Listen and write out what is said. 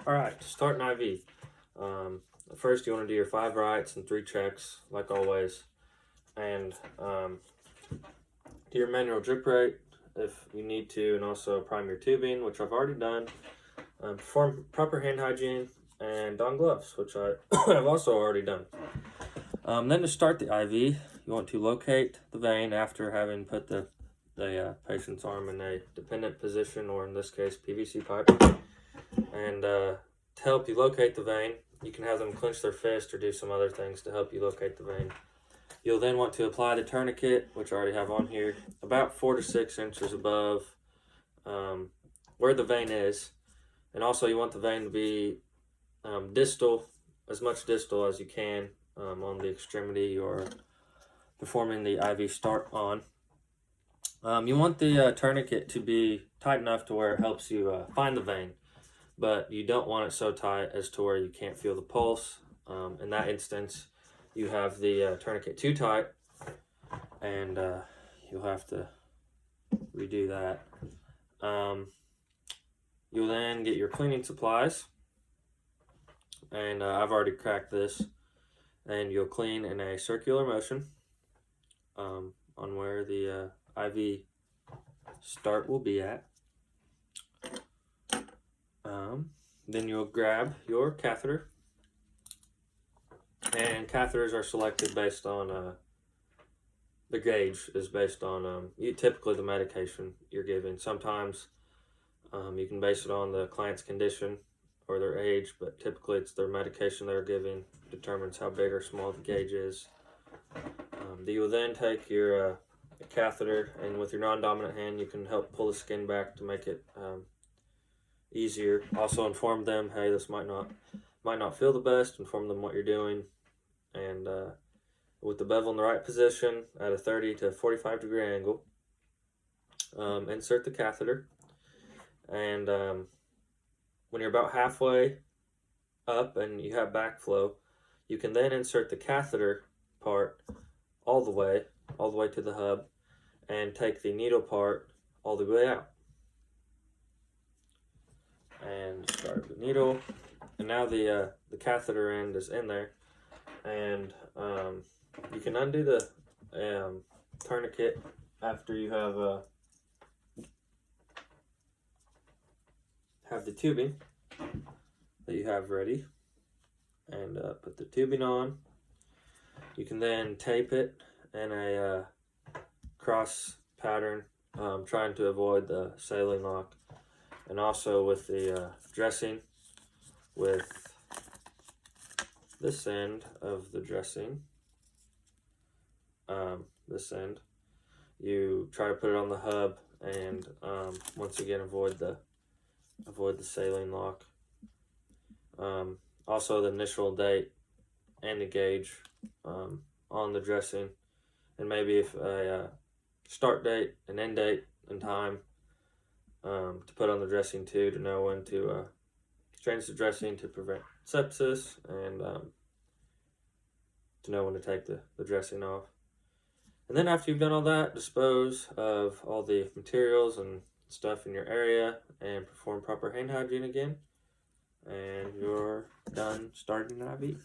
Alright, to start an IV, first you want to do your 5 writes and 3 checks, like always. And do your manual drip rate if you need to, and also prime your tubing, which I've already done. Perform proper hand hygiene, and don gloves, which I have also already done. Then to start the IV, you want to locate the vein after having put the patient's arm in a dependent position, or in this case, PVC pipe. And to help you locate the vein, you can have them clench their fist or do some other things to help you locate the vein. You'll then want to apply the tourniquet, which I already have on here, about 4 to 6 inches above where the vein is. And also you want the vein to be distal, as much distal as you can on the extremity you're performing the IV start on. You want the tourniquet to be tight enough to where it helps you find the vein, but you don't want it so tight as to where you can't feel the pulse. In that instance, you have the tourniquet too tight, and you'll have to redo that. You'll then get your cleaning supplies, and I've already cracked this, and you'll clean in a circular motion on where the IV start will be at. Then you'll grab your catheter, and catheters are selected based on the gauge is based on typically the medication you're giving. Sometimes you can base it on the client's condition or their age, but typically it's their medication they're giving determines how big or small the gauge is. You will then take your catheter, and with your non-dominant hand you can help pull the skin back to make it easier. Also inform them, hey, this might not feel the best. Inform them what you're doing, and with the bevel in the right position at a 30 to 45 degree angle, insert the catheter, and when you're about halfway up and you have backflow, you can then insert the catheter part all the way to the hub, and take the needle part all the way out. And start the needle, and now the catheter end is in there, and you can undo the tourniquet after you have the tubing that you have ready, and put the tubing on. You can then tape it in a cross pattern, trying to avoid the saline lock. And also with the dressing, with this end of the dressing, this end, you try to put it on the hub, and once again avoid the saline lock. Also the initial date and the gauge on the dressing, and maybe if a start date, an end date, and time to put on the dressing too, to know when to change the dressing to prevent sepsis, and to know when to take the dressing off. And then after you've done all that, dispose of all the materials and stuff in your area, and perform proper hand hygiene again, and you're done starting an IV.